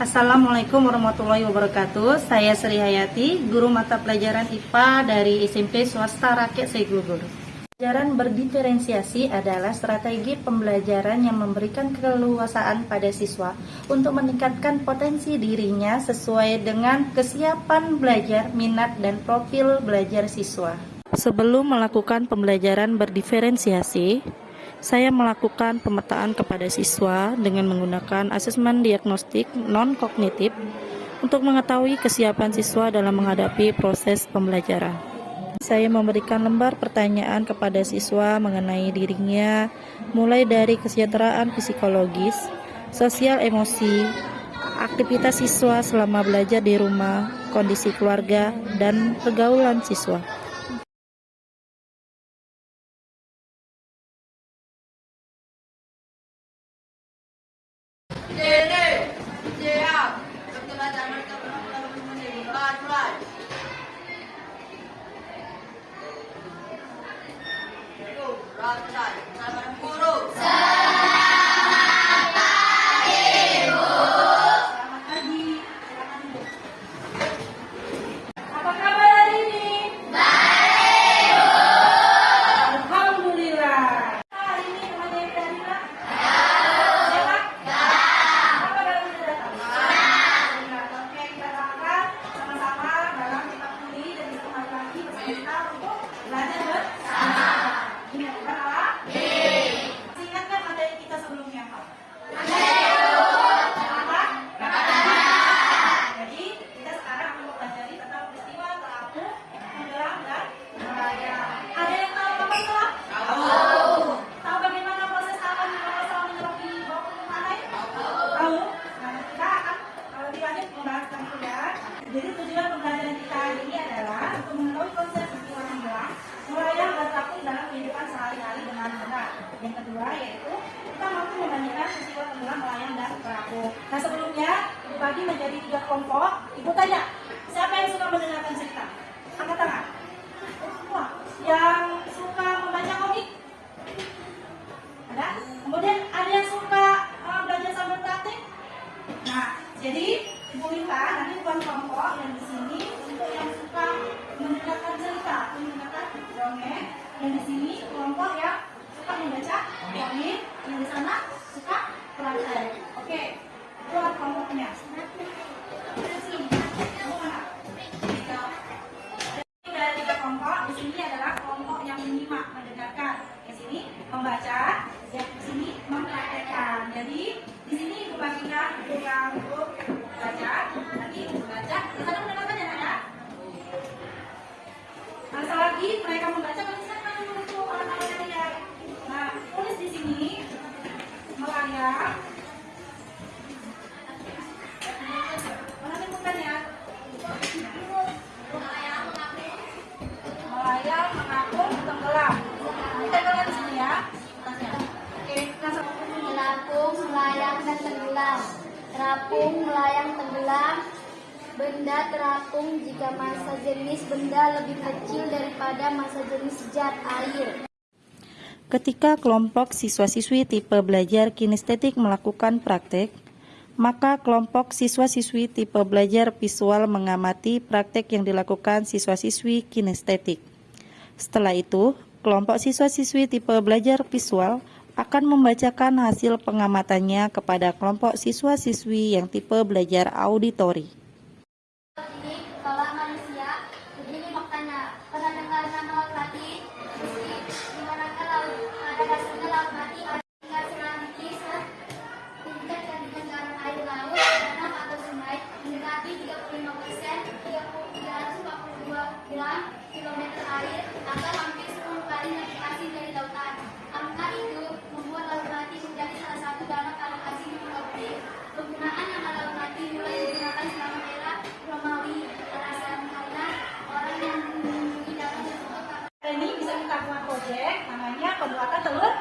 Assalamualaikum warahmatullahi wabarakatuh. Saya Sri Hayati, guru mata pelajaran IPA dari SMP Swasta Rakyat Segugur. Pelajaran berdiferensiasi adalah strategi pembelajaran yang memberikan keleluasaan pada siswa untuk meningkatkan potensi dirinya sesuai dengan kesiapan belajar, minat, dan profil belajar siswa. Sebelum melakukan pembelajaran berdiferensiasi, saya melakukan pemetaan kepada siswa dengan menggunakan asesmen diagnostik non-kognitif untuk mengetahui kesiapan siswa dalam menghadapi proses pembelajaran. Saya memberikan lembar pertanyaan kepada siswa mengenai dirinya, mulai dari kesejahteraan psikologis, sosial emosi, aktivitas siswa selama belajar di rumah, kondisi keluarga, dan pergaulan siswa. Jadi tujuan pembelajaran kita hari ini adalah untuk mengetahui konsep peristiwa tenggelam, melayang dan terapung dalam kehidupan sehari-hari dengan benar. Yang kedua yaitu kita mampu membandingkan peristiwa tenggelam, melayang dan terapung. Nah sebelumnya dibagi menjadi 3 kelompok. Ibu tanya, siapa yang suka mendengarkan cerita? Angkat tangan. Semua. Yang suka membaca komik? Ada? Kemudian ada yang suka belajar sambil praktik? Nah, jadi Ibu minta nanti bukan kelompok yang di sini untuk yang suka mendengarkan cerita, mendengarkan dongeng. Yang di sini kelompok yang suka membaca komik, yang di sana suka praktek. Oke, itu kelompoknya. Kamu mana? Ada 3 kelompok. Di sini adalah kelompok yang menyimak, mendengarkan. Di sini membaca, yang di sini mempraktekkan. Jadi di sini Ibu bagikan yang grup baca, nanti membaca, di sana mendengarkan ya nak ya. Nah, selagi mereka membaca, kalau di sana menunggu anak-anak lihat. Nah, tulis di sini melayang. Mana bukan ya? Melayang, mengapung, tenggelam. Kita lihat di sini ya. Oke, kita melapung, melayang dan tenggelam. Terapung, melayang, tenggelam. Benda terapung jika massa jenis benda lebih kecil daripada massa jenis zat air. Ketika kelompok siswa-siswi tipe belajar kinestetik melakukan praktek, maka kelompok siswa-siswi tipe belajar visual mengamati praktek yang dilakukan siswa-siswi kinestetik. Setelah itu, kelompok siswa-siswi tipe belajar visual akan membacakan hasil pengamatannya kepada kelompok siswa-siswi yang tipe belajar auditori. Ini kalau manusia, begini faktanya. Pernah dengar nama laut mati? Meski dimanakah laut, pada dasarnya laut mati tinggal selanjutnya tingkat kandungan garam air laut, danau atau sungai mendekati 35%, 342 gram kilometer air atau hampir 10 kali navigasi dari lautan. Angka itu membuat laut mati menjadi salah satu danau paling asing di Pulau B. Penggunaan nama laut mati mulai digunakan selama era Romawi, alasan karena orang yang mengunjungi danau tersebut. Ini bisa kita buat proyek namanya pembuatan telur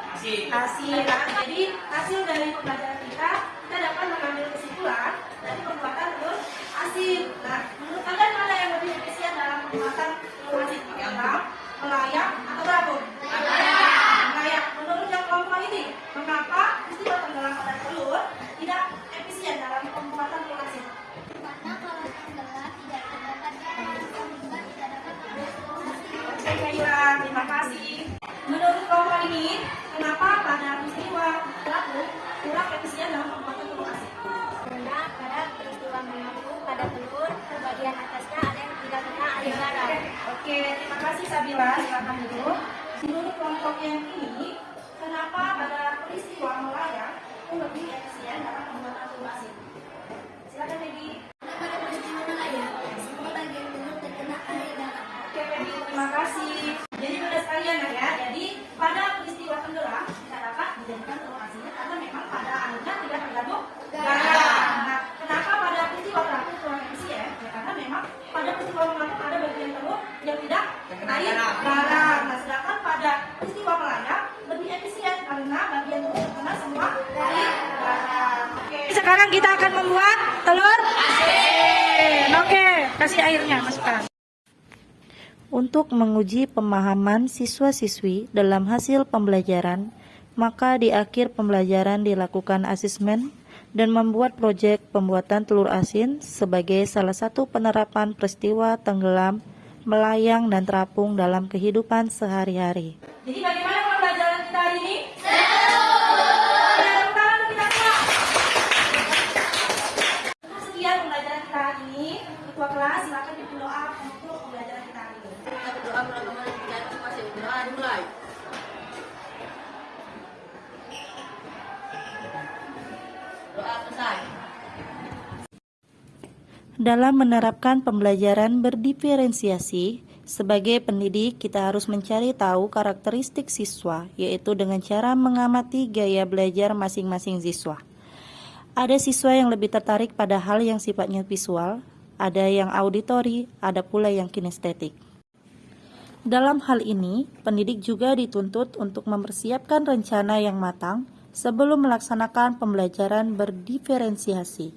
asin. Jadi hasil dari pembelajaran kita dapat mengambil kesimpulan dari pembuatan telur asin. Nah, menurut kalian mana yang lebih efisien dalam pembuatan telur asin? Melayang atau berabung? Melayang. Menurut yang kelompok ini, mengapa peristiwa tenggelam pada telur tidak efisien dalam pembuatan telur asin? Sabila, silakan duduk. Menurut kelompok yang ini, kenapa pada peristiwa melayang itu lebih efisien dalam pembuatan telur asin? Silakan Peggy. Pada peristiwa melayang, semua bagian telur terkena air garam. Oke Peggy, terima kasih. Jadi pada sekalian ya, jadi pada peristiwa tenggelam tidak dapat dijadikan telur asin karena memang pada airnya tidak terkandung garam. Nah, kenapa pada peristiwa terakhir kurang efisien? Ya karena memang pada peristiwa melayang ada bagian telur yang tidak air garam. Nah, sedangkan pada peristiwa melayang lebih efisien karena bagian telur terkena semua air garam. Oke. Sekarang kita akan membuat telur asin. Oke, kasih airnya, masukkan. Untuk menguji pemahaman siswa-siswi dalam hasil pembelajaran, maka di akhir pembelajaran dilakukan asesmen dan membuat proyek pembuatan telur asin sebagai salah satu penerapan peristiwa tenggelam, melayang, dan terapung dalam kehidupan sehari-hari. Jadi bagaimana pembelajaran kita hari ini? Sekian pembelajaran kita hari ini. Ketua kelas silakan pimpin doa untuk pembelajaran kita hari ini. Kita berdoa teman-teman yang berjaya masing-masing. Doa dimulai. Doa selesai. Dalam menerapkan pembelajaran berdiferensiasi, sebagai pendidik kita harus mencari tahu karakteristik siswa, yaitu dengan cara mengamati gaya belajar masing-masing siswa. Ada siswa yang lebih tertarik pada hal yang sifatnya visual, ada yang auditori, ada pula yang kinestetik. Dalam hal ini, pendidik juga dituntut untuk mempersiapkan rencana yang matang sebelum melaksanakan pembelajaran berdiferensiasi.